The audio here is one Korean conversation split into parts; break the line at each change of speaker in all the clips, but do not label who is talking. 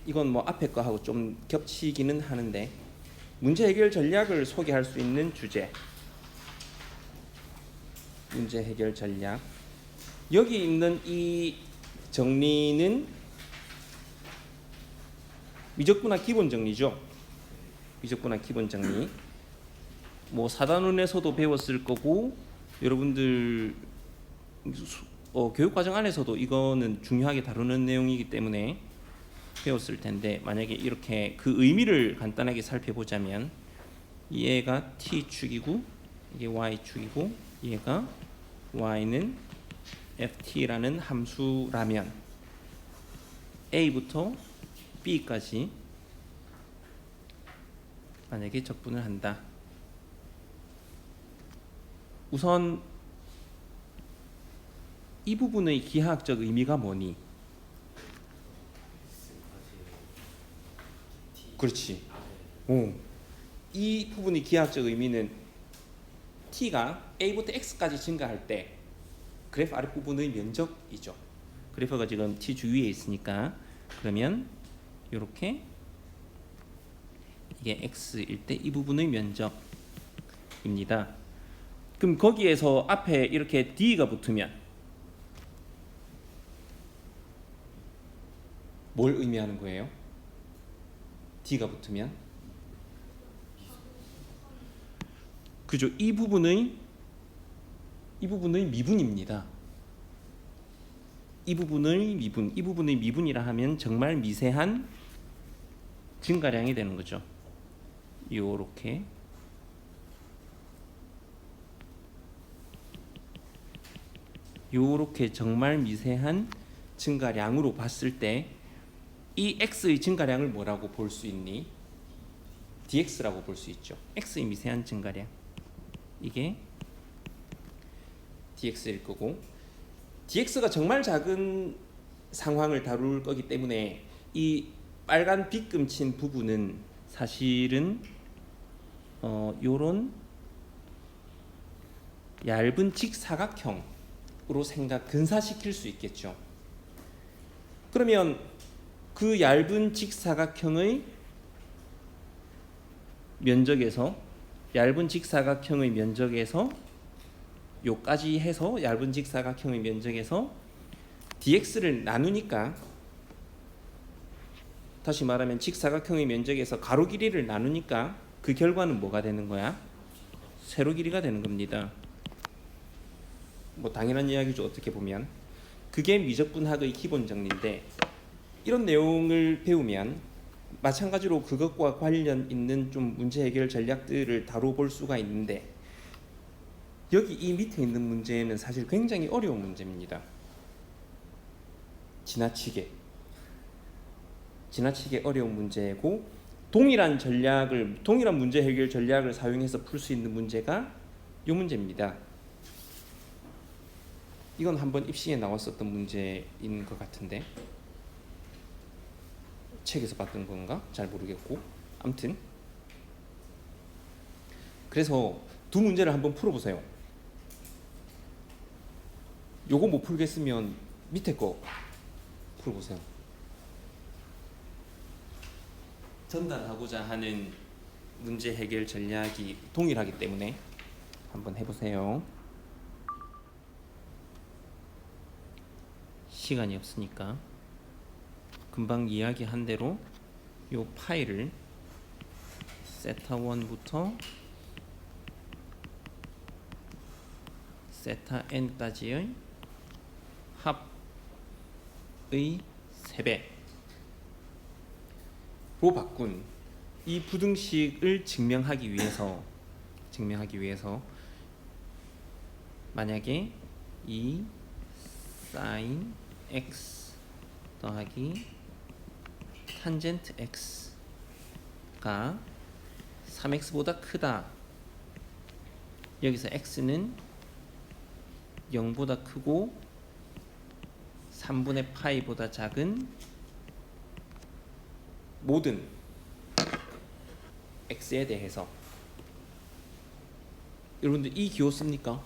이건 뭐 앞에 거하고 좀 겹치기는 하는데 문제 해결 전략을 소개할 수 있는 주제. 문제 해결 전략. 여기 있는 이 정리는 미적분학 기본 정리죠. 미적분학 기본 정리. 뭐 사단원에서도 배웠을 거고 여러분들 교육과정 안에서도 이거는 중요하게 다루는 내용이기 때문에 배웠을 텐데, 만약에 이렇게 그 의미를 간단하게 살펴보자면 얘가 t축이고 이게 y축이고 얘가 y는 ft라는 함수라면 a부터 b까지 만약에 적분을 한다. 우선 이 부분의 기하학적 의미가 뭐니? 그렇지. 이 부분의 기하학적 의미는 t가 a부터 x까지 증가할 때 그래프 아랫부분의 면적이죠. 그래프가 지금 t 주위에 있으니까, 그러면 이렇게 이게 x일 때 이 부분의 면적입니다. 그럼 거기에서 앞에 이렇게 d가 붙으면 뭘 의미하는 거예요? d가 붙으면 그죠? 이 부분의 미분입니다. 이 부분의 미분이라 하면 정말 미세한 증가량이 되는 거죠. 요렇게 정말 미세한 증가량으로 봤을 때 이 x의 증가량을 뭐라고 볼 수 있니? dx라고 볼 수 있죠. x의 미세한 증가량, 이게 dx일 거고, dx가 정말 작은 상황을 다룰 거기 때문에 이 빨간 빗금 친 부분은 사실은 요런 얇은 직사각형으로 근사시킬 수 있겠죠. 그러면 그 얇은 직사각형의 면적에서 요까지 해서 얇은 직사각형의 면적에서 dx를 나누니까, 다시 말하면 직사각형의 면적에서 가로 길이를 나누니까 그 결과는 뭐가 되는 거야? 세로 길이가 되는 겁니다. 뭐 당연한 이야기죠, 어떻게 보면. 그게 미적분학의 기본 정리인데, 이런 내용을 배우면 마찬가지로 그것과 관련 있는 좀 문제 해결 전략들을 다뤄볼 수가 있는데, 여기 이 밑에 있는 문제는 사실 굉장히 어려운 문제입니다. 지나치게 어려운 문제고, 동일한 문제 해결 전략을 사용해서 풀 수 있는 문제가 이 문제입니다. 이건 한번 입시에 나왔었던 문제인 것 같은데, 책에서 봤던 건가? 잘 모르겠고, 아무튼 그래서 두 문제를 한번 풀어보세요. 요거 못 풀겠으면 밑에 거 풀어보세요. 전달하고자 하는 문제 해결 전략이 동일하기 때문에 한번 해보세요. 시간이 없으니까 금방 이야기한 대로 요 파일을 세타 1부터 세타 n까지의 합의 세배로 바꾼 이 부등식을 증명하기 위해서 만약에 이 sin x 더하기 탄젠트 x가 3x보다 크다. 여기서 x는 0보다 크고 3분의 파이보다 작은 모든 x에 대해서, 여러분들 이 기호 씁니까?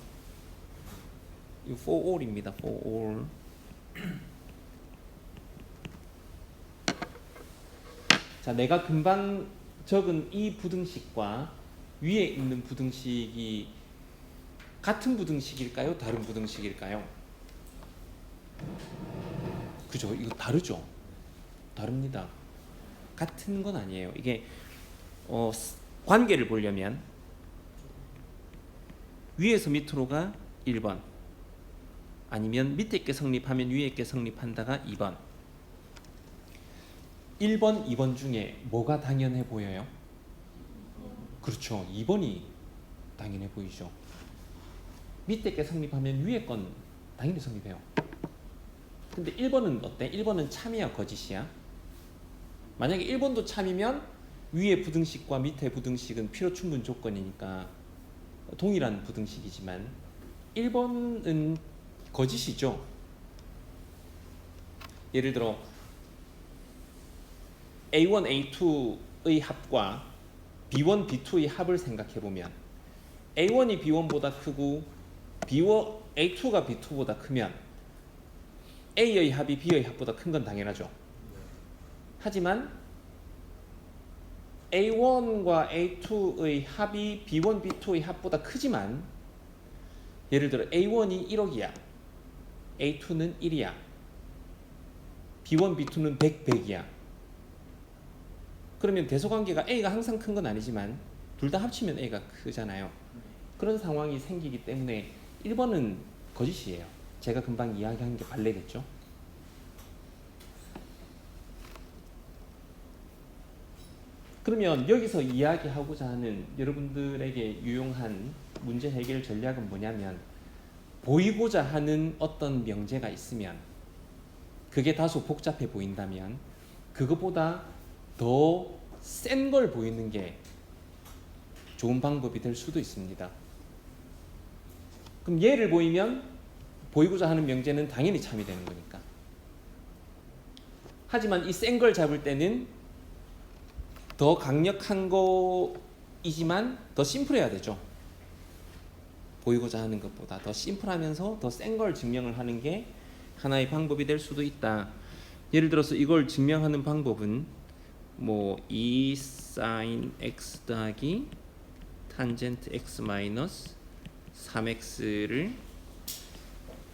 이거 for all입니다. for all. 자, 내가 금방 적은 이 부등식과 위에 있는 부등식이 같은 부등식일까요? 다른 부등식일까요? 그죠? 이거 다르죠? 다릅니다. 같은 건 아니에요. 이게 관계를 보려면 위에서 밑으로가 1번, 아니면 밑에 게 성립하면 위에 게 성립한다가 2번. 1번, 2번 중에 뭐가 당연해 보여요? 그렇죠. 2번이 당연해 보이죠. 밑에 게 성립하면 위에 건 당연히 성립해요. 근데 1번은 어때? 1번은 참이야 거짓이야? 만약에 1번도 참이면 위에 부등식과 밑에 부등식은 필요 충분 조건이니까 동일한 부등식이지만 1번은 거짓이죠. 예를 들어 A1, A2의 합과 B1, B2의 합을 생각해보면 A1이 B1보다 크고 A2가 B2보다 크면 A의 합이 B의 합보다 큰 건 당연하죠. 하지만 A1과 A2의 합이 B1, B2의 합보다 크지만 예를 들어 A1이 1억이야. A2는 1이야. B1, B2는 100, 100이야. 그러면 대소관계가 A가 항상 큰 건 아니지만 둘 다 합치면 A가 크잖아요. 그런 상황이 생기기 때문에 1번은 거짓이에요. 제가 금방 이야기한 게 발레겠죠. 그러면 여기서 이야기하고자 하는 여러분들에게 유용한 문제 해결 전략은 뭐냐면 보이고자 하는 어떤 명제가 있으면 그게 다소 복잡해 보인다면 그것보다 더 센 걸 보이는 게 좋은 방법이 될 수도 있습니다. 그럼 얘를 보이면 보이고자 하는 명제는 당연히 참이 되는 거니까. 하지만 이 센 걸 잡을 때는 더 강력한 거이지만 더 심플해야 되죠. 보이고자 하는 것보다 더 심플하면서 더 센 걸 증명을 하는 게 하나의 방법이 될 수도 있다. 예를 들어서 이걸 증명하는 방법은 뭐 2 sin x 더하기 탄젠트 x 마이너스 3x를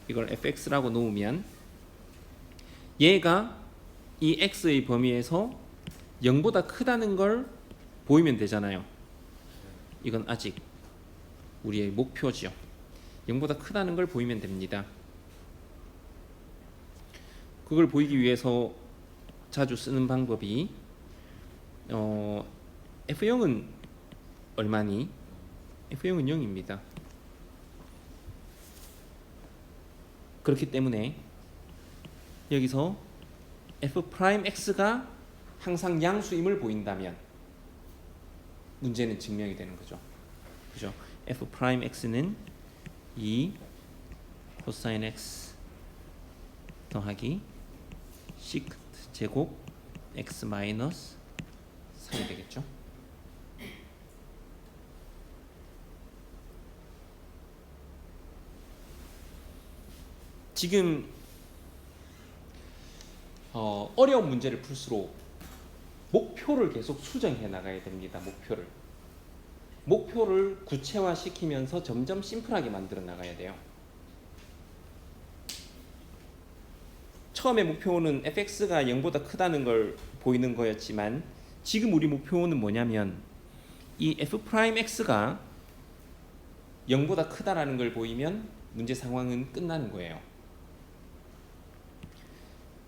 이걸 fx라고 놓으면 얘가 이 x의 범위에서 0보다 크다는 걸 보이면 되잖아요. 이건 아직 우리의 목표죠. 0보다 크다는 걸 보이면 됩니다. 그걸 보이기 위해서 자주 쓰는 방법이 F0은 얼마니? F0은 0입니다. 그렇기 때문에 여기서 F'X가 항상 양수임을 보인다면 문제는 증명이 되는 거죠. 그죠? F'X는 2 코사인 X 더하기 시크트 제곱 X 마이너스 3이 되겠죠. 지금 어려운 문제를 풀수록 목표를 계속 수정해 나가야 됩니다. 목표를 구체화시키면서 점점 심플하게 만들어 나가야 돼요. 처음에 목표는 fx가 0보다 크다는 걸 보이는 거였지만 지금 우리 목표는 뭐냐면 이 f'x가 0보다 크다라는 걸 보이면 문제 상황은 끝나는 거예요.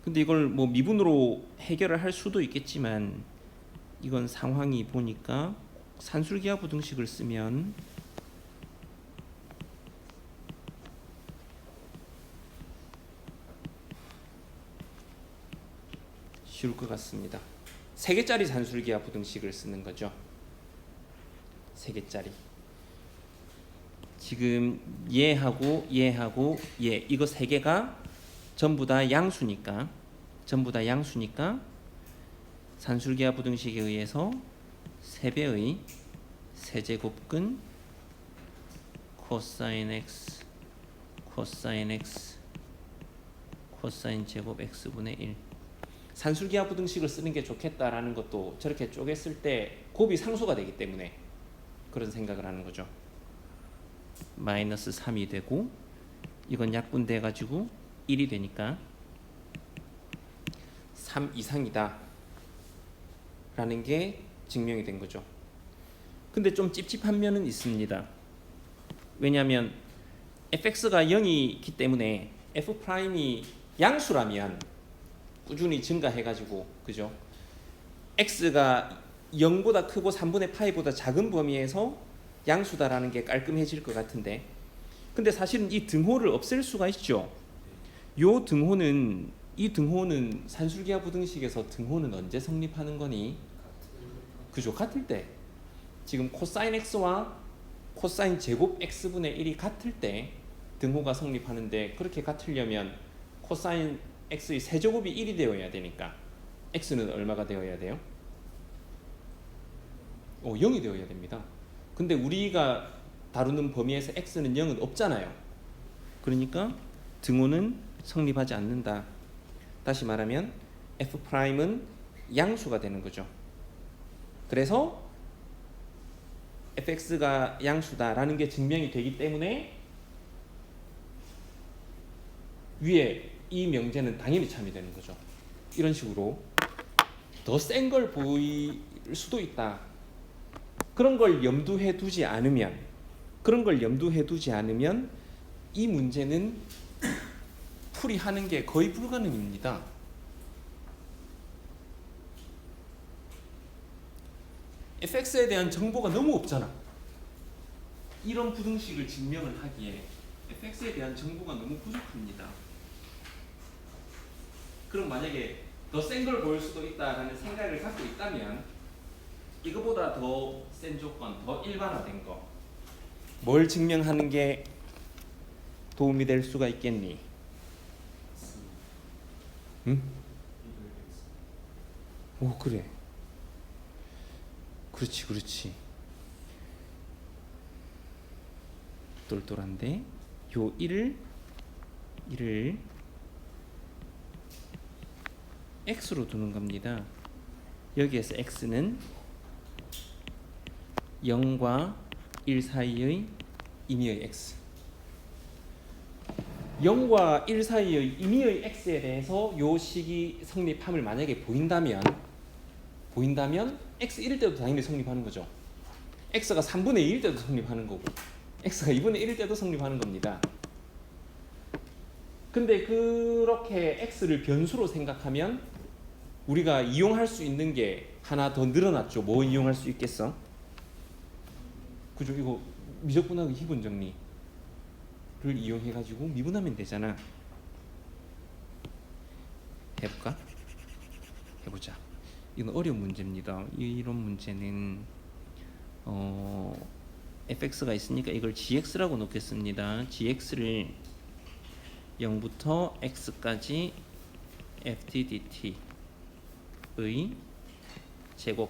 근데 이걸 뭐 미분으로 해결을 할 수도 있겠지만 이건 상황이 보니까 산술기하 부등식을 쓰면 쉬울 것 같습니다. 3개짜리 산술기하 부등식을 쓰는 거죠. 3개짜리. 지금 얘하고 얘하고 얘 이거 3개가 전부 다 양수니까 산술기하 부등식에 의해서 3배의 세제곱근 코사인 x 코사인 x 코사인 제곱 x분의 1 산술기하 부등식을 쓰는 게 좋겠다라는 것도 저렇게 쪼갰을 때 곱이 상수가 되기 때문에 그런 생각을 하는 거죠. 마이너스 3이 되고 이건 약분돼 가지고 1이 되니까 3 이상이다 라는 게 증명이 된 거죠. 근데 좀 찝찝한 면은 있습니다. 왜냐하면 fx가 0이기 때문에 f'이 양수라면 꾸준히 증가해가지고 그죠? x가 0보다 크고 3분의 파이보다 작은 범위에서 양수다라는 게 깔끔해질 것 같은데, 근데 사실은 이 등호를 없앨 수가 있죠. 요 등호는, 이 등호는 산술기하 부등식에서 등호는 언제 성립하는 거니? 그죠? 같을 때. 지금 코사인 x와 코사인 제곱 x분의 1이 같을 때 등호가 성립하는데, 그렇게 같으려면 코사인 x의 세제곱이 1이 되어야 되니까 x는 얼마가 되어야 돼요? 0이 되어야 됩니다. 근데 우리가 다루는 범위에서 x는 0은 없잖아요. 그러니까 등호는 성립하지 않는다. 다시 말하면 f'은 양수가 되는 거죠. 그래서 fx가 양수다라는 게 증명이 되기 때문에 위에 이 명제는 당연히 참이 되는 거죠. 이런 식으로 더 센 걸 보일 수도 있다. 그런 걸 염두해 두지 않으면 이 문제는 풀이하는 게 거의 불가능입니다. fx에 대한 정보가 너무 없잖아. 이런 부등식을 증명을 하기에 fx에 대한 정보가 너무 부족합니다. 그럼 만약에 더 센 걸 보일 수도 있다라는 생각을 갖고 있다면 이거보다 더 센 조건, 더 일반화된 거, 뭘 증명하는 게 도움이 될 수가 있겠니? 응? 오, 그래. 그렇지. 똘똘한데 요 1을 x로 두는 겁니다. 여기에서 x는 0과 1 사이의 임의의 x, 0과 1 사이의 임의의 x에 대해서 요 식이 성립함을 만약에 보인다면 x 1일 때도 당연히 성립하는 거죠. x가 3분의 2일 때도 성립하는 거고 x가 2분의 1일 때도 성립하는 겁니다. 근데 그렇게 x를 변수로 생각하면 우리가 이용할 수 있는 게 하나 더 늘어났죠. 뭐 이용할 수 있겠어? 그죠? 이거 미적분하기 희분 정리를 이용해가지고 미분하면 되잖아. 해보자. 이건 어려운 문제입니다. 이런 문제는 fx가 있으니까 이걸 gx라고 놓겠습니다. gx를 0부터 x까지 ftdt의 제곱,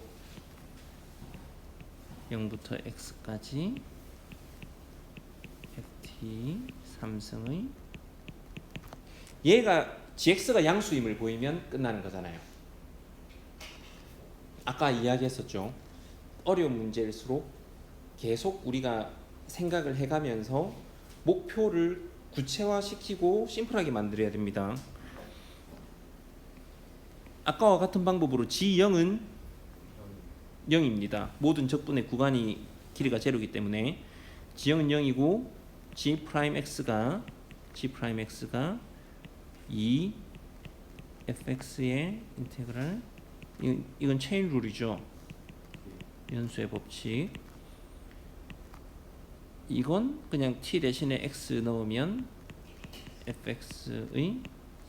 0부터 x까지 ft 3승의, 얘가 gx가 양수임을 보이면 끝나는 거잖아요. 아까 이야기했었죠. 어려운 문제일수록 계속 우리가 생각을 해가면서 목표를 구체화시키고 심플하게 만들어야 됩니다. 아까와 같은 방법으로 G0은 0입니다. 모든 적분의 구간이 길이가 제로이기 때문에 G0은 0이고 G'X가 2 fx의 인테그랄, 이건 체인 룰이죠. 연수의 법칙. 이건 그냥 t 대신에 x 넣으면 fx의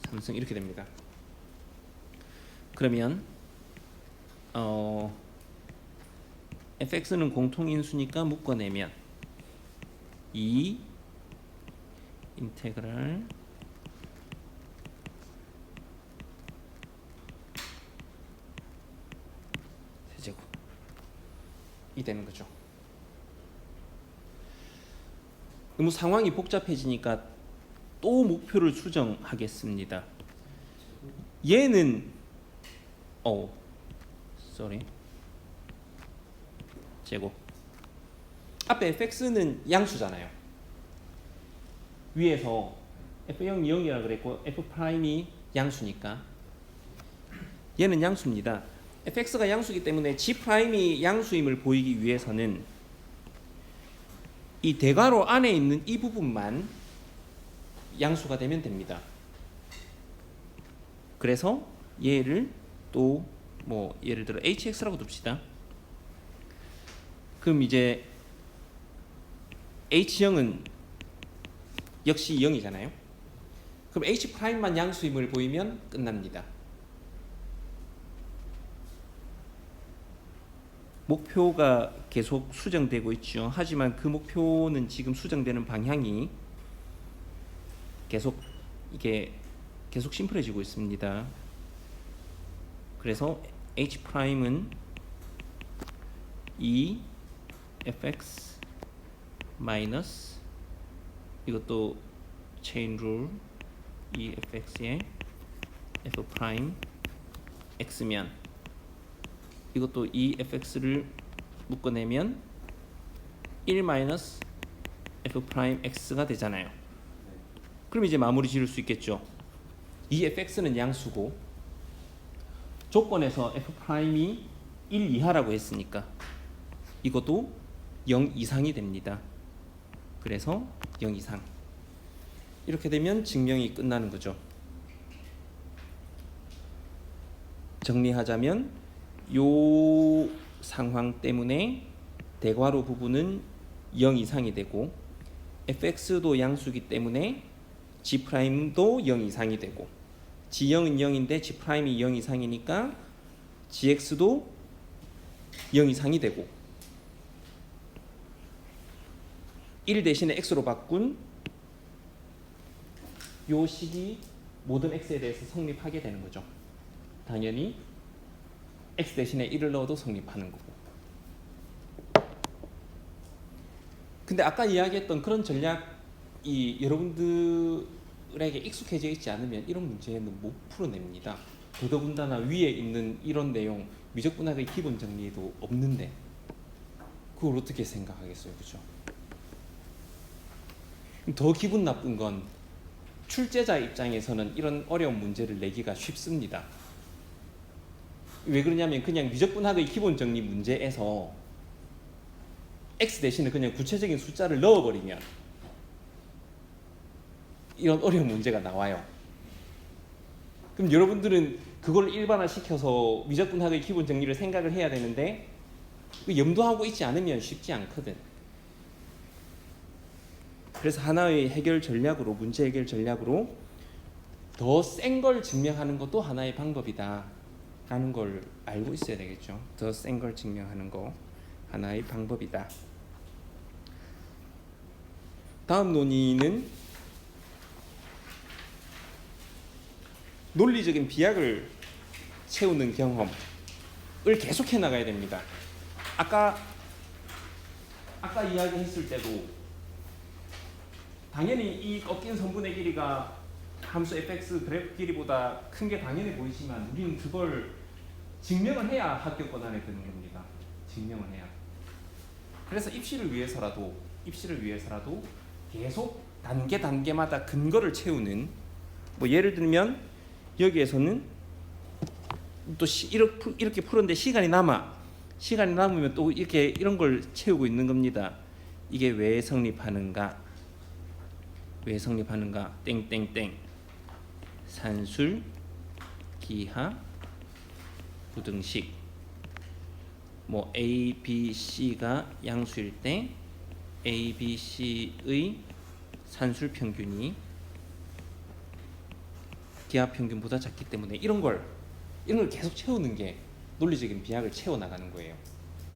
3승 이렇게 됩니다. 그러면 fx는 공통인수니까 묶어내면 2 인테그랄 세제곱이 되는 거죠. 너무 상황이 복잡해지니까 또 목표를 수정하겠습니다. 얘는 sorry. 제곱. 앞에 fx는 양수잖아요. 위에서 f0이 0이라 그랬고 f'이 양수니까 얘는 양수입니다. fx가 양수이기 때문에 g'이 양수임을 보이기 위해서는 이 대괄호 안에 있는 이 부분만 양수가 되면 됩니다. 그래서 얘를 또 뭐 예를 들어 hx라고 둡시다. 그럼 이제 h0은 역시 0이잖아요. 그럼 h'만 양수임을 보이면 끝납니다. 목표가 계속 수정되고 있죠. 하지만 그 목표는 지금 수정되는 방향이 계속 심플해지고 있습니다. 그래서 h'은 2fx 마이너스 이것도 체인 룰 2fx에 f 프라임 x면 이것도 2fx를 묶어내면 1 마이너스 f 프라임 x가 되잖아요. 그럼 이제 마무리 지을 수 있겠죠. 2fx는 양수고 조건에서 f 프라임이 1 이하라고 했으니까 이것도 0 이상이 됩니다. 그래서 0 이상. 이렇게 되면 증명이 끝나는 거죠. 정리하자면 요 상황 때문에 대괄호 부분은 0 이상이 되고 fx도 양수이기 때문에 g'도 0 이상이 되고 g0은 0인데 g'이 0 이상이니까 gx도 0 이상이 되고 1 대신에 x로 바꾼 요 식이 모든 x에 대해서 성립하게 되는 거죠. 당연히 x 대신에 1을 넣어도 성립하는 거고. 근데 아까 이야기했던 그런 전략이 여러분들에게 익숙해져 있지 않으면 이런 문제는 못 풀어냅니다. 더더군다나 위에 있는 이런 내용 미적분학의 기본 정리도 없는데 그걸 어떻게 생각하겠어요, 그죠? 더 기분 나쁜 건 출제자 입장에서는 이런 어려운 문제를 내기가 쉽습니다. 왜 그러냐면 그냥 미적분학의 기본 정리 문제에서 x 대신에 그냥 구체적인 숫자를 넣어버리면 이런 어려운 문제가 나와요. 그럼 여러분들은 그걸 일반화시켜서 미적분학의 기본 정리를 생각을 해야 되는데 염두하고 있지 않으면 쉽지 않거든. 그래서 하나의 해결 전략으로, 문제 해결 전략으로 더 센 걸 증명하는 것도 하나의 방법이다 라는 걸 알고 있어야 되겠죠. 더 센 걸 증명하는 거 하나의 방법이다. 다음 논의는 논리적인 비약을 채우는 경험을 계속해 나가야 됩니다. 아까 이야기했을 때도 당연히 이 꺾인 선분의 길이가 함수 fx 그래프 길이보다 큰 게 당연히 보이지만 우리는 그걸 증명을 해야 합격권 안에 드는 겁니다. 증명을 해야. 그래서 입시를 위해서라도 계속 단계마다 근거를 채우는, 뭐 예를 들면 여기에서는 또 이렇게 풀었는데 시간이 남으면 또 이렇게 이런 걸 채우고 있는 겁니다. 이게 왜 성립하는가? 땡땡땡 산술 기하 부등식 뭐 A, B, C가 양수일 때 A, B, C의 산술 평균이 기하 평균보다 작기 때문에 이런 걸 계속 채우는 게 논리적인 비약을 채워 나가는 거예요.